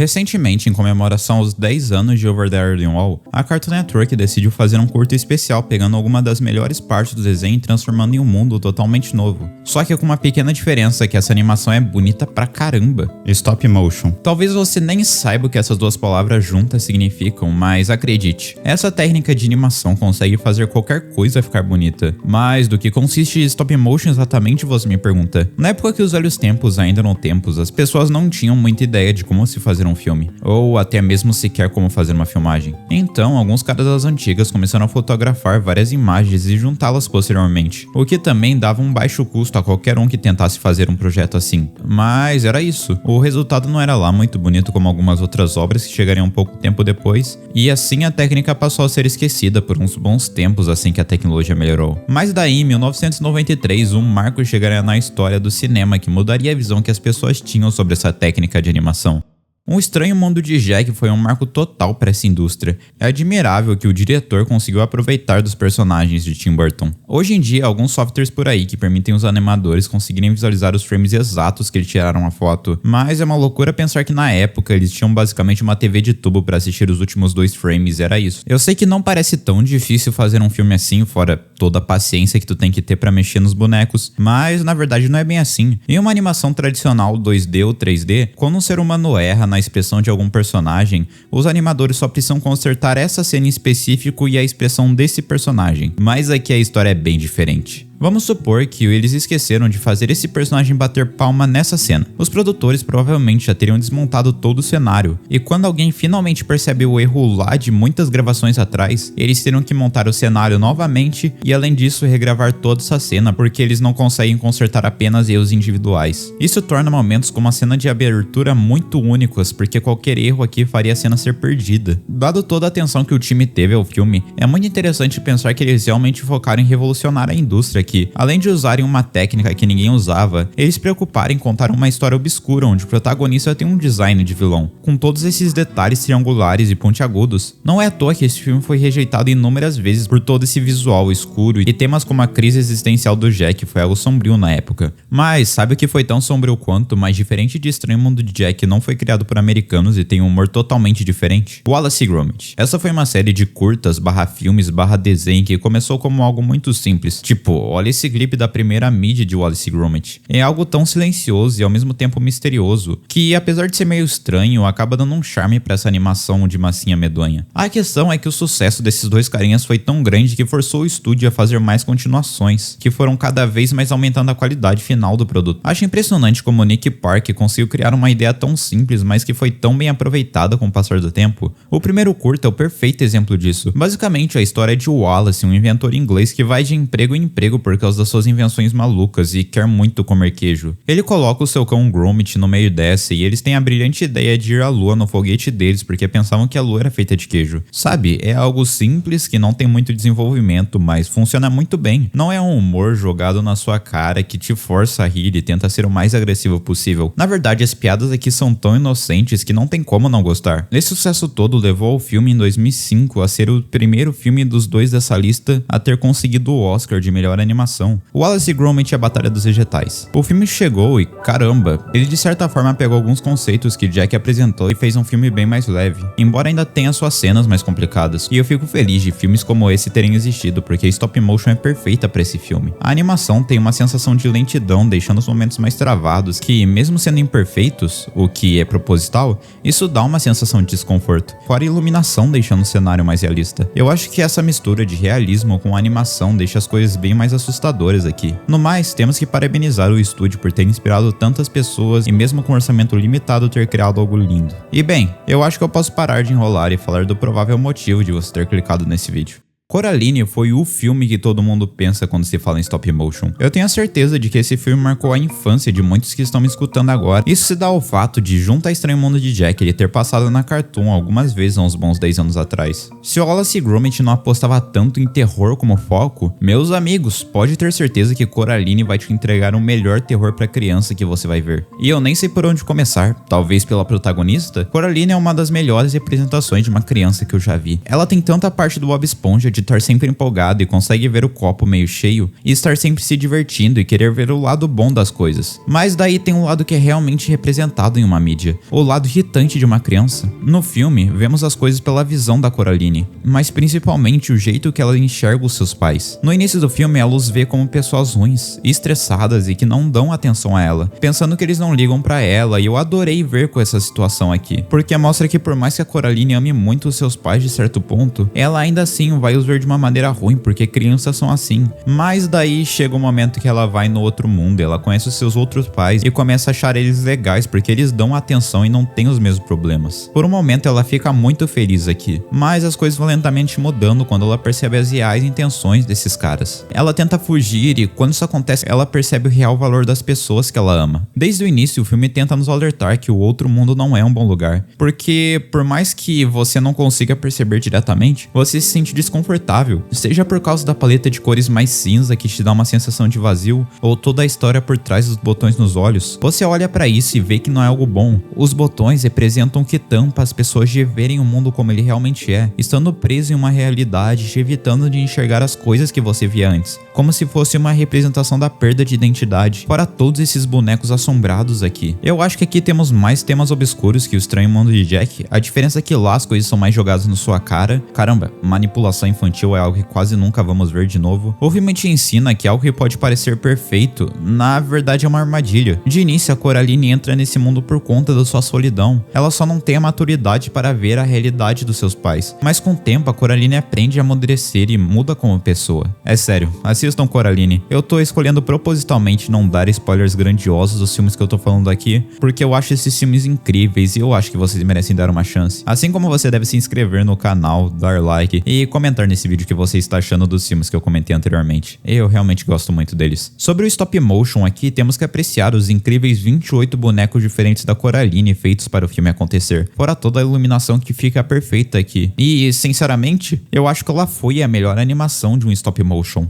Recentemente, em comemoração aos 10 anos de Over the Berlin Wall, a Cartoon Network decidiu fazer um curto especial pegando alguma das melhores partes do desenho e transformando em um mundo totalmente novo. Só que com uma pequena diferença, que essa animação é bonita pra caramba. Stop motion. Talvez você nem saiba o que essas duas palavras juntas significam, mas acredite, essa técnica de animação consegue fazer qualquer coisa ficar bonita. Mas do que consiste stop motion exatamente, você me pergunta? Na época que os velhos tempos ainda eram tempos, as pessoas não tinham muita ideia de como se fazer um filme, ou até mesmo sequer como fazer uma filmagem. Então, alguns caras das antigas começaram a fotografar várias imagens e juntá-las posteriormente, o que também dava um baixo custo a qualquer um que tentasse fazer um projeto assim. Mas era isso, o resultado não era lá muito bonito como algumas outras obras que chegariam um pouco tempo depois, e assim a técnica passou a ser esquecida por uns bons tempos assim que a tecnologia melhorou. Mas daí, em 1993, um marco chegaria na história do cinema que mudaria a visão que as pessoas tinham sobre essa técnica de animação. Um Estranho Mundo de Jack foi um marco total para essa indústria. É admirável que o diretor conseguiu aproveitar dos personagens de Tim Burton. Hoje em dia, há alguns softwares por aí que permitem os animadores conseguirem visualizar os frames exatos que eles tiraram a foto, mas é uma loucura pensar que na época eles tinham basicamente uma TV de tubo para assistir os últimos 2 frames, era isso. Eu sei que não parece tão difícil fazer um filme assim, fora toda a paciência que tu tem que ter para mexer nos bonecos, mas na verdade não é bem assim. Em uma animação tradicional 2D ou 3D, quando um ser humano erra na expressão de algum personagem, os animadores só precisam consertar essa cena em específico e a expressão desse personagem. Mas aqui a história é bem diferente. Vamos supor que eles esqueceram de fazer esse personagem bater palma nessa cena. Os produtores provavelmente já teriam desmontado todo o cenário, e quando alguém finalmente percebe o erro lá de muitas gravações atrás, eles teriam que montar o cenário novamente e além disso regravar toda essa cena porque eles não conseguem consertar apenas erros individuais. Isso torna momentos como a cena de abertura muito únicos, porque qualquer erro aqui faria a cena ser perdida. Dado toda a atenção que o time teve ao filme, é muito interessante pensar que eles realmente focaram em revolucionar a indústria que, além de usarem uma técnica que ninguém usava, eles se preocuparam em contar uma história obscura onde o protagonista tem um design de vilão, com todos esses detalhes triangulares e pontiagudos. Não é à toa que esse filme foi rejeitado inúmeras vezes por todo esse visual escuro e temas como a crise existencial do Jack foi algo sombrio na época. Mas sabe o que foi tão sombrio quanto, mas diferente de Estranho Mundo de Jack não foi criado por americanos e tem um humor totalmente diferente? Wallace e Gromit. Essa foi uma série de curtas, filmes, desenho que começou como algo muito simples, tipo, olha esse clipe da primeira mídia de Wallace e Gromit. É algo tão silencioso e ao mesmo tempo misterioso, que apesar de ser meio estranho, acaba dando um charme pra essa animação de massinha medonha. A questão é que o sucesso desses dois carinhas foi tão grande que forçou o estúdio a fazer mais continuações, que foram cada vez mais aumentando a qualidade final do produto. Acho impressionante como Nick Park conseguiu criar uma ideia tão simples, mas que foi tão bem aproveitada com o passar do tempo. O primeiro curta é o perfeito exemplo disso. Basicamente, a história é de Wallace, um inventor inglês que vai de emprego em emprego por causa das suas invenções malucas e quer muito comer queijo. Ele coloca o seu cão Gromit no meio dessa e eles têm a brilhante ideia de ir à lua no foguete deles porque pensavam que a lua era feita de queijo. Sabe, é algo simples que não tem muito desenvolvimento, mas funciona muito bem. Não é um humor jogado na sua cara que te força a rir e tenta ser o mais agressivo possível. Na verdade, as piadas aqui são tão inocentes que não tem como não gostar. Esse sucesso todo levou o filme em 2005 a ser o primeiro filme dos dois dessa lista a ter conseguido o Oscar de melhor animação. Wallace e Gromit e a Batalha dos Vegetais. O filme chegou e, caramba, ele de certa forma pegou alguns conceitos que Jack apresentou e fez um filme bem mais leve, embora ainda tenha suas cenas mais complicadas. E eu fico feliz de filmes como esse terem existido, porque stop motion é perfeita para esse filme. A animação tem uma sensação de lentidão, deixando os momentos mais travados, que mesmo sendo imperfeitos, o que é proposital, isso dá uma sensação de desconforto, fora a iluminação deixando o cenário mais realista. Eu acho que essa mistura de realismo com animação deixa as coisas bem mais assustadoras aqui. No mais, temos que parabenizar o estúdio por ter inspirado tantas pessoas e mesmo com um orçamento limitado ter criado algo lindo. E bem, eu acho que eu posso parar de enrolar e falar do provável motivo de você ter clicado nesse vídeo. Coraline foi o filme que todo mundo pensa quando se fala em stop motion. Eu tenho a certeza de que esse filme marcou a infância de muitos que estão me escutando agora. Isso se dá ao fato de, junto a Estranho Mundo de Jack, ele ter passado na Cartoon algumas vezes há uns bons 10 anos atrás. Se o Wallace e Gromit não apostava tanto em terror como foco, meus amigos, pode ter certeza que Coraline vai te entregar o melhor terror pra criança que você vai ver. E eu nem sei por onde começar, talvez pela protagonista. Coraline é uma das melhores representações de uma criança que eu já vi. Ela tem tanta parte do Bob Esponja de estar sempre empolgado e consegue ver o copo meio cheio e estar sempre se divertindo e querer ver o lado bom das coisas. Mas daí tem um lado que é realmente representado em uma mídia, o lado irritante de uma criança. No filme, vemos as coisas pela visão da Coraline, mas principalmente o jeito que ela enxerga os seus pais. No início do filme, ela os vê como pessoas ruins, estressadas e que não dão atenção a ela, pensando que eles não ligam pra ela, e eu adorei ver com essa situação aqui, porque mostra que por mais que a Coraline ame muito os seus pais de certo ponto, ela ainda assim vai os ver de uma maneira ruim, porque crianças são assim. Mas daí chega um momento que ela vai no outro mundo, ela conhece os seus outros pais e começa a achar eles legais, porque eles dão atenção e não têm os mesmos problemas. Por um momento ela fica muito feliz aqui, mas as coisas vão lentamente mudando quando ela percebe as reais intenções desses caras. Ela tenta fugir e quando isso acontece, ela percebe o real valor das pessoas que ela ama. Desde o início, o filme tenta nos alertar que o outro mundo não é um bom lugar, porque por mais que você não consiga perceber diretamente, você se sente desconfortável, seja por causa da paleta de cores mais cinza que te dá uma sensação de vazio, ou toda a história por trás dos botões nos olhos. Você olha pra isso e vê que não é algo bom. Os botões representam o que tampa as pessoas de verem o mundo como ele realmente é, estando preso em uma realidade, te evitando de enxergar as coisas que você via antes, como se fosse uma representação da perda de identidade. Fora todos esses bonecos assombrados aqui. Eu acho que aqui temos mais temas obscuros que o Estranho Mundo de Jack. A diferença é que lá as coisas são mais jogadas na sua cara. Caramba, manipulação infantil é algo que quase nunca vamos ver de novo. O filme te ensina que algo que pode parecer perfeito, na verdade é uma armadilha. De início, a Coraline entra nesse mundo por conta da sua solidão. Ela só não tem a maturidade para ver a realidade dos seus pais. Mas com o tempo, a Coraline aprende a amadurecer e muda como pessoa. É sério, assistam Coraline. Eu tô escolhendo propositalmente não dar spoilers grandiosos dos filmes que eu tô falando aqui, porque eu acho esses filmes incríveis e eu acho que vocês merecem dar uma chance. Assim como você deve se inscrever no canal, dar like e comentar nesse vídeo o que você está achando dos filmes que eu comentei anteriormente. Eu realmente gosto muito deles. Sobre o stop motion aqui, temos que apreciar os incríveis 28 bonecos diferentes da Coraline feitos para o filme acontecer, fora toda a iluminação que fica perfeita aqui. E, sinceramente, eu acho que ela foi a melhor animação de um stop motion.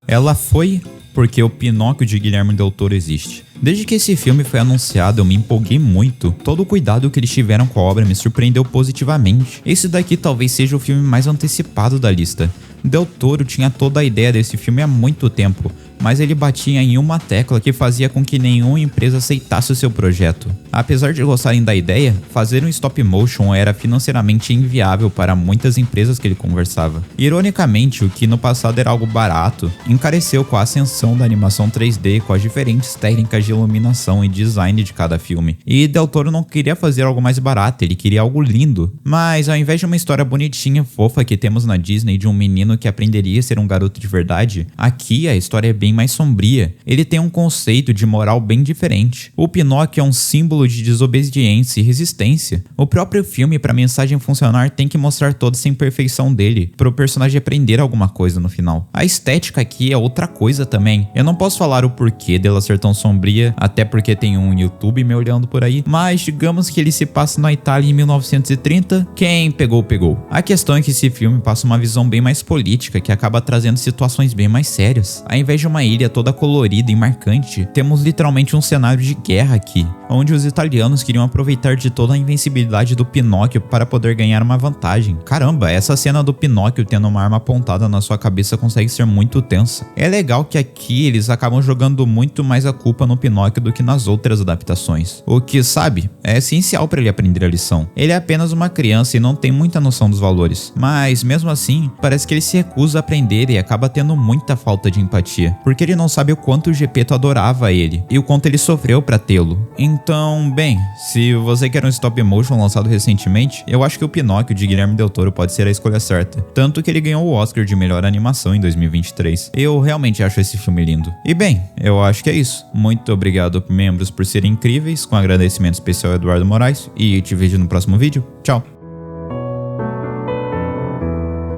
Ela foi porque o Pinóquio de Guilherme Del Toro existe. Desde que esse filme foi anunciado, eu me empolguei muito. Todo o cuidado que eles tiveram com a obra me surpreendeu positivamente. Esse daqui talvez seja o filme mais antecipado da lista. Del Toro tinha toda a ideia desse filme há muito tempo, mas ele batia em uma tecla que fazia com que nenhuma empresa aceitasse o seu projeto. Apesar de gostarem da ideia, fazer um stop motion era financeiramente inviável para muitas empresas que ele conversava. Ironicamente, o que no passado era algo barato, encareceu com a ascensão da animação 3D, com as diferentes técnicas de iluminação e design de cada filme. E Del Toro não queria fazer algo mais barato, ele queria algo lindo. Mas ao invés de uma história bonitinha, fofa que temos na Disney de um menino que aprenderia a ser um garoto de verdade, aqui a história é bem mais sombria. Ele tem um conceito de moral bem diferente. O Pinóquio é um símbolo de desobediência e resistência. O próprio filme, para a mensagem funcionar, tem que mostrar toda essa imperfeição dele, para o personagem aprender alguma coisa no final. A estética aqui é outra coisa também. Eu não posso falar o porquê dela ser tão sombria, até porque tem um YouTube me olhando por aí, mas digamos que ele se passa na Itália em 1930, quem pegou, pegou. A questão é que esse filme passa uma visão bem mais política, que acaba trazendo situações bem mais sérias. Ao invés de uma ilha toda colorida e marcante, temos literalmente um cenário de guerra aqui, onde os italianos queriam aproveitar de toda a invencibilidade do Pinóquio para poder ganhar uma vantagem. Caramba, essa cena do Pinóquio tendo uma arma apontada na sua cabeça consegue ser muito tensa. É legal que aqui eles acabam jogando muito mais a culpa no Pinóquio do que nas outras adaptações, o que, sabe, é essencial para ele aprender a lição. Ele é apenas uma criança e não tem muita noção dos valores, mas mesmo assim, parece que ele se recusa a aprender e acaba tendo muita falta de empatia, porque ele não sabe o quanto o Geppetto adorava ele e o quanto ele sofreu pra tê-lo. Então, bem, se você quer um stop motion lançado recentemente, eu acho que o Pinóquio de Guilherme Del Toro pode ser a escolha certa, tanto que ele ganhou o Oscar de melhor animação em 2023. Eu realmente acho esse filme lindo. E bem, eu acho que é isso. Muito obrigado, membros, por serem incríveis, com agradecimento especial ao Eduardo Moraes, e te vejo no próximo vídeo. Tchau!